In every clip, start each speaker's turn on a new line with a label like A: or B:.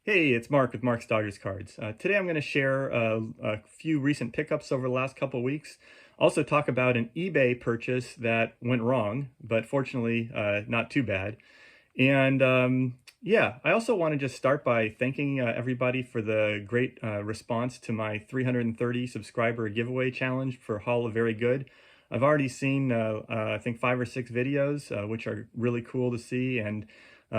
A: Hey, it's Mark with Mark's Dodgers Cards. Today I'm going to share a few recent pickups over the last couple weeks. Also talk about an eBay purchase that went wrong, but fortunately not too bad. And yeah, I also want to just start by thanking everybody for the great response to my 330 subscriber giveaway challenge for Hall of Very Good. I've already seen, I think, 5 or 6 videos, which are really cool to see, and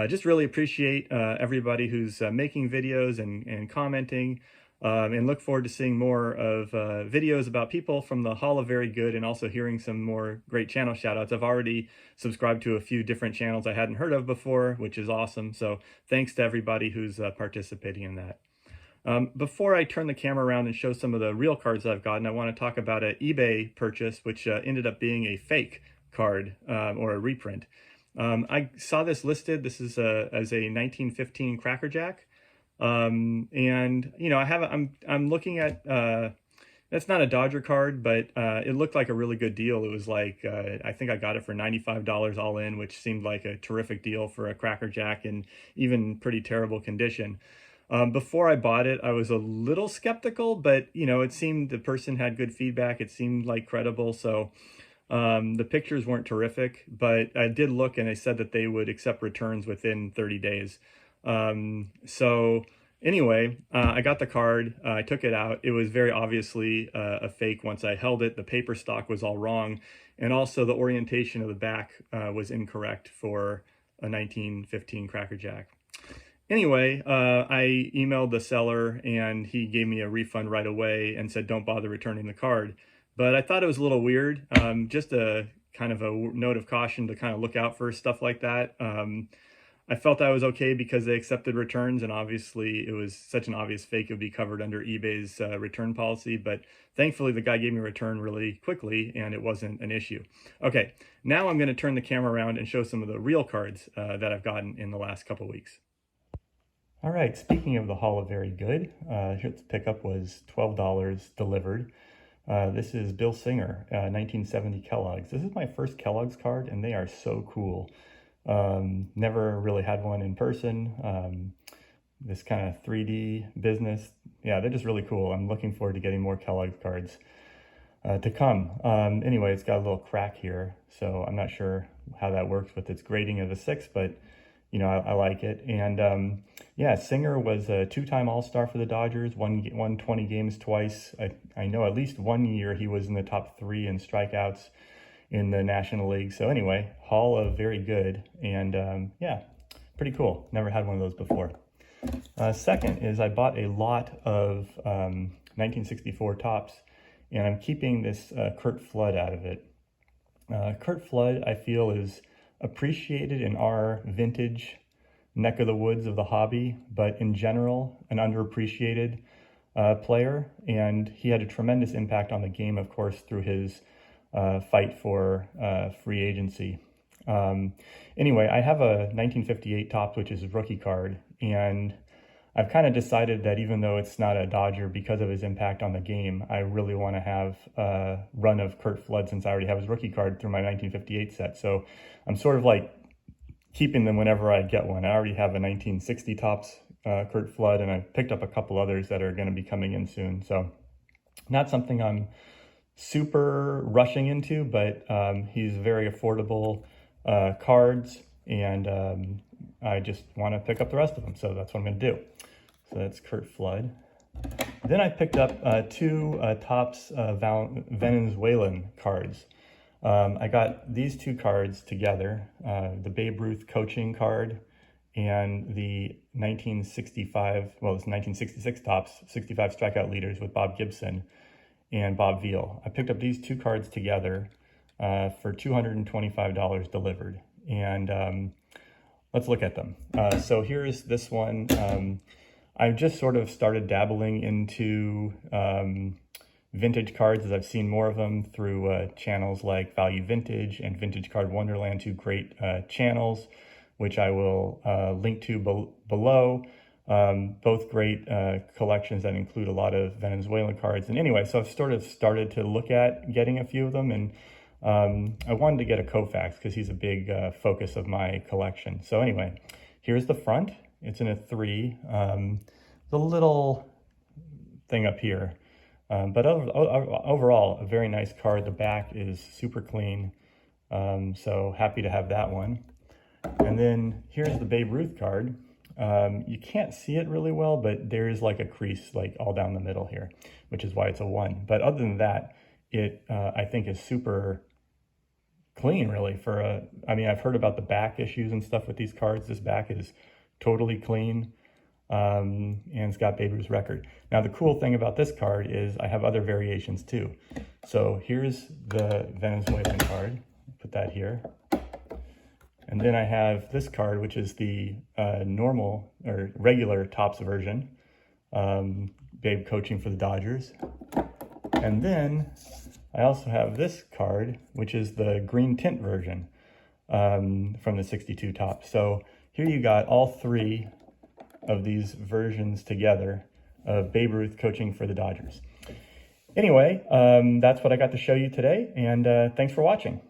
A: just really appreciate everybody who's making videos and commenting, and look forward to seeing more of videos about people from the Hall of Very Good and also hearing some more great channel shoutouts. I've already subscribed to a few different channels I hadn't heard of before, which is awesome. So thanks to everybody who's participating in that. Before I turn the camera around and show some of the real cards I've gotten, I want to talk about an eBay purchase, which ended up being a fake card or a reprint. I saw this listed. This is as a 1915 Cracker Jack. And you know, I'm looking at, that's not a Dodger card, but it looked like a really good deal. It was like, I think I got it for $95 all in, which seemed like a terrific deal for a Cracker Jack in even pretty terrible condition. Before I bought it, I was a little skeptical, but you know, it seemed the person had good feedback. It seemed like credible. So the pictures weren't terrific, but I did look and they said that they would accept returns within 30 days. So anyway, I got the card, I took it out. It was very obviously a fake once I held it. The paper stock was all wrong. And also the orientation of the back was incorrect for a 1915 Cracker Jack. Anyway, I emailed the seller and he gave me a refund right away and said, don't bother returning the card. But I thought it was a little weird, just a kind of a note of caution to kind of look out for stuff like that. I felt I was okay because they accepted returns, and obviously it was such an obvious fake it would be covered under eBay's return policy, but thankfully the guy gave me a return really quickly and it wasn't an issue. Okay, now I'm going to turn the camera around and show some of the real cards that I've gotten in the last couple weeks. All right, speaking of the Hall of Very Good, this pickup was $12 delivered. This is Bill Singer, 1970 Kellogg's. This is my first Kellogg's card, and they are so cool. Never really had one in person. This kind of 3D business. Yeah, they're just really cool. I'm looking forward to getting more Kellogg's cards to come. Anyway, it's got a little crack here, so I'm not sure how that works with its grading of a 6, but you know, I like it. And yeah, Singer was a 2-time All-Star for the Dodgers, won 20 games twice. I know at least one year he was in the top 3 in strikeouts in the National League. So anyway, Hall of Very Good. And yeah, pretty cool. Never had one of those before. Second is I bought a lot of 1964 tops, and I'm keeping this Curt Flood out of it. Curt Flood, I feel, is appreciated in our vintage neck of the woods of the hobby, but in general, an underappreciated player. And he had a tremendous impact on the game, of course, through his fight for free agency. Anyway, I have a 1958 Topps, which is a rookie card, and I've kind of decided that even though it's not a Dodger because of his impact on the game, I really want to have a run of Curt Flood since I already have his rookie card through my 1958 set. So I'm sort of like keeping them whenever I get one. I already have a 1960 Topps Curt Flood, and I picked up a couple others that are going to be coming in soon. So not something I'm super rushing into, but he's very affordable cards, and I just want to pick up the rest of them, so that's what I'm going to do. So that's Curt Flood. Then I picked up 2 Topps Venezuelan cards. I got these 2 cards together, the Babe Ruth coaching card and the 1965, well, it's 1966 Topps 65 strikeout leaders with Bob Gibson and Bob Veal. I picked up these 2 cards together for $225 delivered. And let's look at them. So here's this one. I've just sort of started dabbling into vintage cards as I've seen more of them through channels like Value Vintage and Vintage Card Wonderland, 2 great channels, which I will link to below. Both great collections that include a lot of Venezuelan cards. And anyway, so I've sort of started to look at getting a few of them, and I wanted to get a Koufax because he's a big focus of my collection. So anyway, here's the front, It's in a 3. The little thing up here. But overall, a very nice card. The back is super clean. So happy to have that one. And then here's the Babe Ruth card. You can't see it really well, but there is like a crease like all down the middle here, which is why it's a 1. But other than that, it I think is super clean really for a, I mean, I've heard about the back issues and stuff with these cards. This back is totally clean. And it's got Babe Ruth's record. Now the cool thing about this card is I have other variations too. So here's the Venezuelan card. Put that here. And then I have this card, which is the normal or regular Topps version. Babe coaching for the Dodgers. And then I also have this card, which is the green tint version from the 62 Topps. So here you got all 3 of these versions together of Babe Ruth coaching for the Dodgers. Anyway, that's what I got to show you today, and thanks for watching.